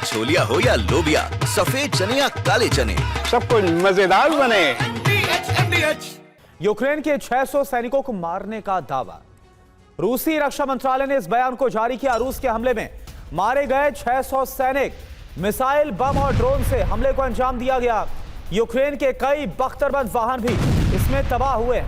छोलिया हो या लोबिया, सफेद चने या काले चने, सब कुछ मजेदार बने। यूक्रेन के 600 सैनिकों को मारने का दावा। रूसी रक्षा मंत्रालय ने इस बयान को जारी किया। रूस के हमले में मारे गए 600 सैनिक, मिसाइल, बम और ड्रोन से हमले को अंजाम दिया गया। यूक्रेन के कई बख्तरबंद वाहन भी इसमें तबाह हुए।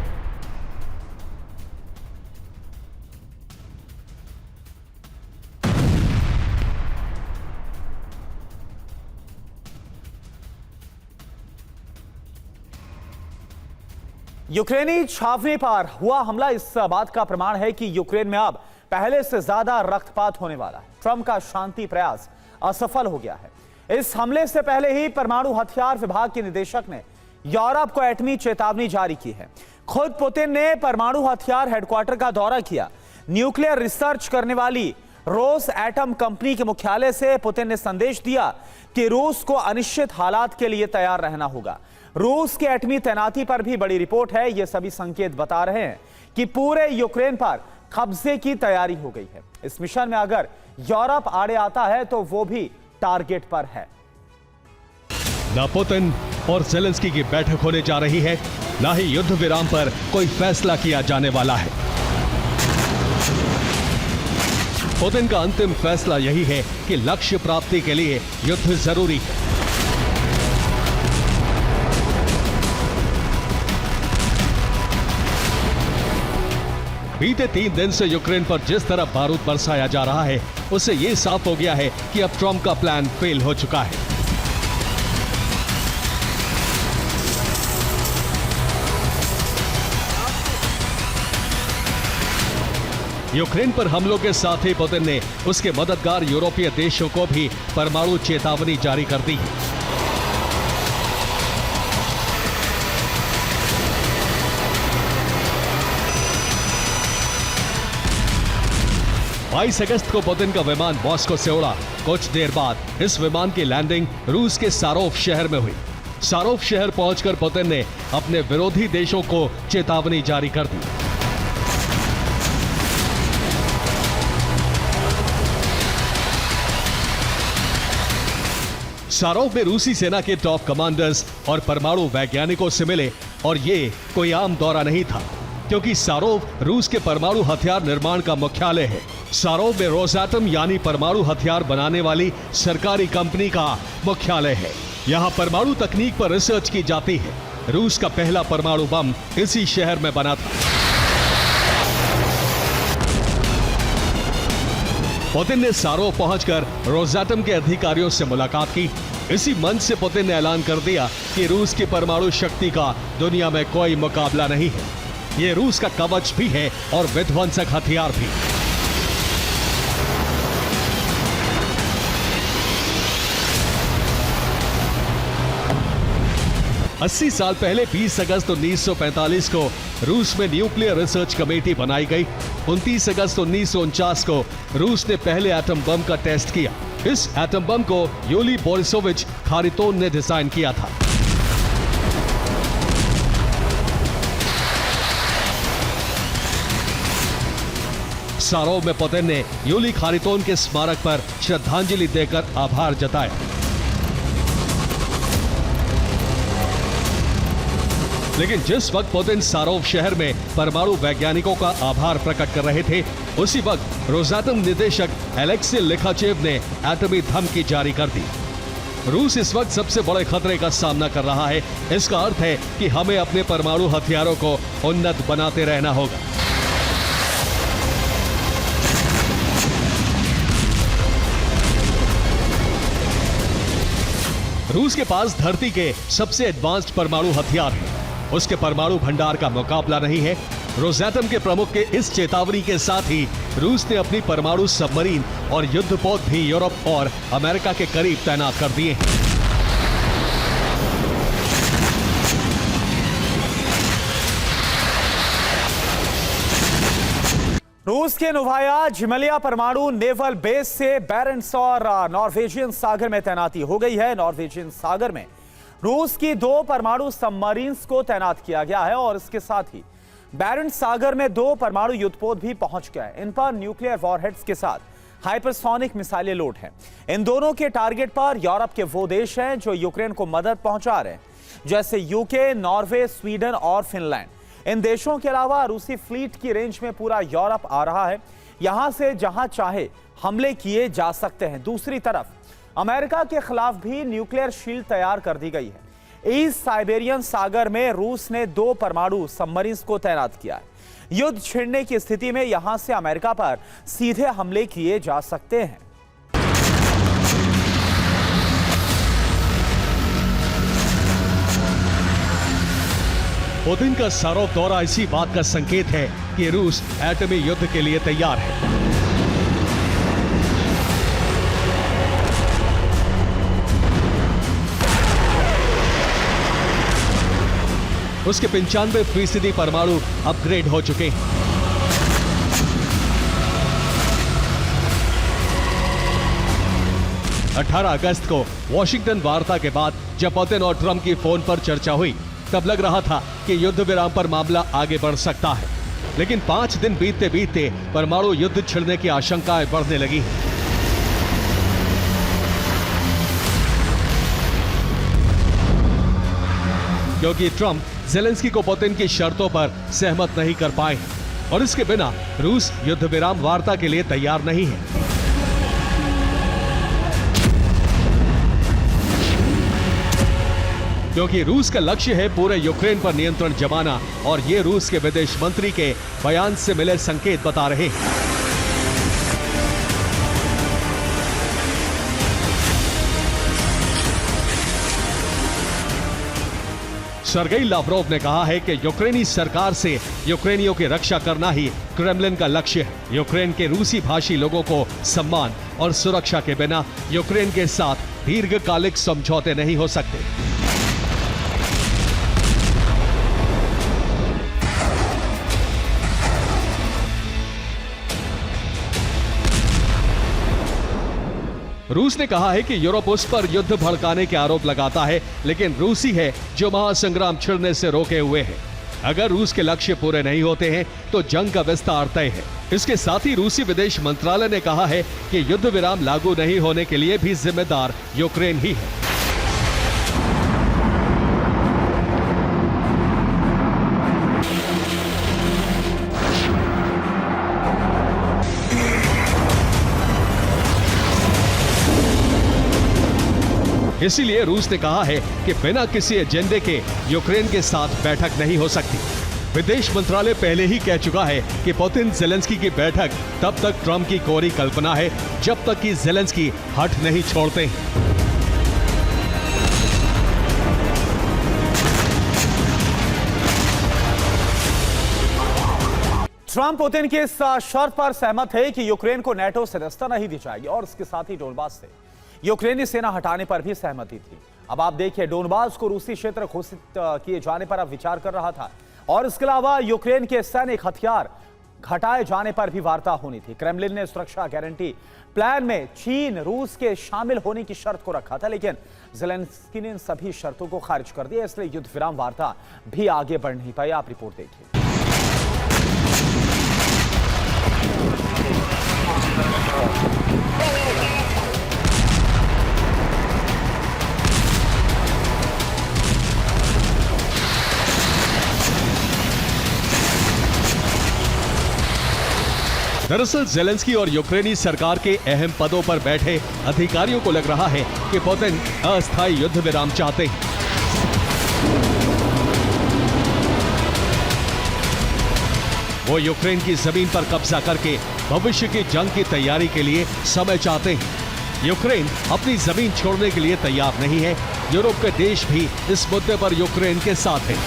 यूक्रेनी छावनी पर हुआ हमला इस बात का प्रमाण है कि यूक्रेन में अब पहले से ज्यादा रक्तपात होने वाला है। ट्रंप का शांति प्रयास असफल हो गया है। इस हमले से पहले ही परमाणु हथियार विभाग के निदेशक ने यूरोप को एटमी चेतावनी जारी की है। खुद पुतिन ने परमाणु हथियार हेडक्वार्टर का दौरा किया। न्यूक्लियर रिसर्च करने वाली रोस एटम कंपनी के मुख्यालय से पुतिन ने संदेश दिया कि रूस को अनिश्चित हालात के लिए तैयार रहना होगा। रूस के एटमी तैनाती पर भी बड़ी रिपोर्ट है। ये सभी संकेत बता रहे हैं कि पूरे यूक्रेन पर कब्जे की तैयारी हो गई है। इस मिशन में अगर यूरोप आड़े आता है तो वो भी टारगेट पर है। ना पुतिन और ज़ेलेंस्की की बैठक होने जा रही है, ना ही युद्ध विराम पर कोई फैसला किया जाने वाला है। पुतिन का अंतिम फैसला यही है कि लक्ष्य प्राप्ति के लिए युद्ध जरूरी है। बीते 3 दिन से यूक्रेन पर जिस तरह बारूद बरसाया जा रहा है, उससे यह साफ हो गया है कि अब ट्रंप का प्लान फेल हो चुका है। यूक्रेन पर हमलों के साथ ही पुतिन ने उसके मददगार यूरोपीय देशों को भी परमाणु चेतावनी जारी कर दी है। 22 अगस्त को पुतिन का विमान मॉस्को से उड़ा। कुछ देर बाद इस विमान की लैंडिंग रूस के सारोव शहर में हुई। सारोव शहर पहुंचकर पुतिन ने अपने विरोधी देशों को चेतावनी जारी कर दी। सारोव में रूसी सेना के टॉप कमांडर्स और परमाणु वैज्ञानिकों से मिले, और ये कोई आम दौरा नहीं था, क्योंकि सारोव रूस के परमाणु हथियार निर्माण का मुख्यालय है। सारोव में रोसएटम यानी परमाणु हथियार बनाने वाली सरकारी कंपनी का मुख्यालय है। यहाँ परमाणु तकनीक पर रिसर्च की जाती है। रूस का पहला परमाणु बम इसी शहर में बना था। पुतिन ने सारोव पहुंचकर रोसएटम के अधिकारियों से मुलाकात की। इसी मंच से पुतिन ने ऐलान कर दिया कि रूस की परमाणु शक्ति का दुनिया में कोई मुकाबला नहीं है। ये रूस का कवच भी है और विध्वंसक हथियार भी। अस्सी साल पहले 20 अगस्त 1945 को रूस में न्यूक्लियर रिसर्च कमेटी बनाई गई। 29 अगस्त 1949 को रूस ने पहले एटम बम का टेस्ट किया। इस एटम बम को यूली बोरिसोविच खारितोन ने डिजाइन किया था। सारोव में पुतिन ने यूली खारितोन के स्मारक पर श्रद्धांजलि देकर आभार जताया। लेकिन जिस वक्त पुतिन सारोव शहर में परमाणु वैज्ञानिकों का आभार प्रकट कर रहे थे, उसी वक्त रोसएटम निदेशक एलेक्सी लिखाचेव ने एटमी धमकी जारी कर दी। रूस इस वक्त सबसे बड़े खतरे का सामना कर रहा है। इसका अर्थ है कि हमें अपने परमाणु हथियारों को उन्नत बनाते रहना होगा। रूस के पास धरती के सबसे एडवांस्ड परमाणु हथियार है। उसके परमाणु भंडार का मुकाबला नहीं है। रोसएटम के प्रमुख के इस चेतावनी के साथ ही रूस ने अपनी परमाणु सबमरीन और युद्धपोत भी यूरोप और अमेरिका के करीब तैनात कर दिए हैं। रूस के नोवाया झिमलिया परमाणु नेवल बेस से बैरेंट्स और नॉर्वेजियन सागर में तैनाती हो गई है। नॉर्वेजियन सागर में रूस की 2 परमाणु सबमरीन्स को तैनात किया गया है और इसके साथ ही बैरेंट्स सागर में 2 परमाणु युद्धपोत भी पहुंच गए। इन पर न्यूक्लियर वॉरहेड्स के साथ हाइपरसोनिक मिसाइलें लोड हैं। इन दोनों के टारगेट पर यूरोप के वो देश हैं जो यूक्रेन को मदद पहुंचा रहे हैं, जैसे यूके, नॉर्वे, स्वीडन और फिनलैंड। इन देशों के अलावा रूसी फ्लीट की रेंज में पूरा यूरोप आ रहा है। यहां से जहां चाहे हमले किए जा सकते हैं। दूसरी तरफ अमेरिका के खिलाफ भी न्यूक्लियर शील्ड तैयार कर दी गई है। ईस्ट साइबेरियन सागर में रूस ने 2 परमाणु सबमरीन्स को तैनात किया है। युद्ध छिड़ने की स्थिति में यहां से अमेरिका पर सीधे हमले किए जा सकते हैं। पुतिन का सारोव दौरा इसी बात का संकेत है कि रूस एटमी युद्ध के लिए तैयार है। उसके 95% परमाणु अपग्रेड हो चुके हैं। अठारह अगस्त को वॉशिंगटन वार्ता के बाद जब पुतिन और ट्रंप की फोन पर चर्चा हुई, तब लग रहा था कि युद्ध विराम पर मामला आगे बढ़ सकता है। लेकिन 5 दिन बीतते बीतते परमाणु युद्ध छिड़ने की आशंकाएं बढ़ने लगी। क्योंकि ट्रंप ज़ेलेंस्की को पुतिन की शर्तों पर सहमत नहीं कर पाए और इसके बिना रूस युद्ध विराम वार्ता के लिए तैयार नहीं है। क्योंकि रूस का लक्ष्य है पूरे यूक्रेन पर नियंत्रण जमाना और ये रूस के विदेश मंत्री के बयान से मिले संकेत बता रहे हैं। सर्गेई लावरोव ने कहा है कि यूक्रेनी सरकार से यूक्रेनियों की रक्षा करना ही क्रेमलिन का लक्ष्य है। यूक्रेन के रूसी भाषी लोगों को सम्मान और सुरक्षा के बिना यूक्रेन के साथ दीर्घकालिक समझौते नहीं हो सकते। रूस ने कहा है कि यूरोप उस पर युद्ध भड़काने के आरोप लगाता है, लेकिन रूसी है जो महासंग्राम छिड़ने से रोके हुए है। अगर रूस के लक्ष्य पूरे नहीं होते हैं तो जंग का विस्तार तय है। इसके साथ ही रूसी विदेश मंत्रालय ने कहा है कि युद्ध विराम लागू नहीं होने के लिए भी जिम्मेदार यूक्रेन ही है। इसीलिए रूस ने कहा है कि बिना किसी एजेंडे के यूक्रेन के साथ बैठक नहीं हो सकती। विदेश मंत्रालय पहले ही कह चुका है कि पुतिन ज़ेलेंस्की की बैठक तब तक ट्रंप की कोरी कल्पना है जब तक कि ज़ेलेंस्की हठ नहीं छोड़ते। ट्रंप पुतिन की इस शर्त पर सहमत है कि यूक्रेन को नेटो सदस्यता नहीं दी जाएगी और इसके साथ ही डोनबास से यूक्रेनी सेना हटाने पर भी सहमति थी। अब आप देखिए, डोनबास को रूसी क्षेत्र घोषित किए जाने पर अब विचार कर रहा था और इसके अलावा यूक्रेन के सैनिक हथियार हटाए जाने पर भी वार्ता होनी थी। क्रेमलिन ने सुरक्षा गारंटी प्लान में चीन, रूस के शामिल होने की शर्त को रखा था, लेकिन ज़ेलेंस्की ने इन सभी शर्तों को खारिज कर दिया। इसलिए युद्ध विराम वार्ता भी आगे बढ़ नहीं पाई। आप रिपोर्ट देखिए। दरअसल ज़ेलेंस्की और यूक्रेनी सरकार के अहम पदों पर बैठे अधिकारियों को लग रहा है कि पुतिन अस्थायी युद्ध विराम चाहते हैं। वो यूक्रेन की जमीन पर कब्जा करके भविष्य की जंग की तैयारी के लिए समय चाहते हैं। यूक्रेन अपनी जमीन छोड़ने के लिए तैयार नहीं है। यूरोप के देश भी इस मुद्दे पर यूक्रेन के साथ हैं।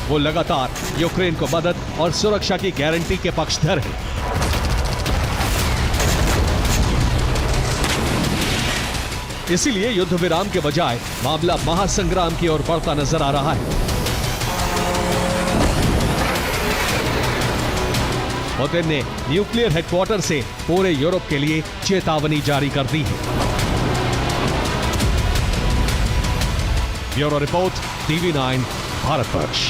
वो लगातार यूक्रेन को मदद और सुरक्षा की गारंटी के पक्षधर हैं। इसीलिए युद्ध विराम के बजाय मामला महासंग्राम की ओर बढ़ता नजर आ रहा है। पुतिन ने न्यूक्लियर हेडक्वार्टर से पूरे यूरोप के लिए चेतावनी जारी कर दी है। Bureau report, TV9 Bharatvarsh.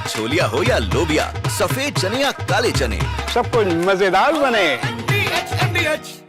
Chholiya हो या लोबिया, सफेद चने या काले चने, सब कुछ मजेदार बने। MDH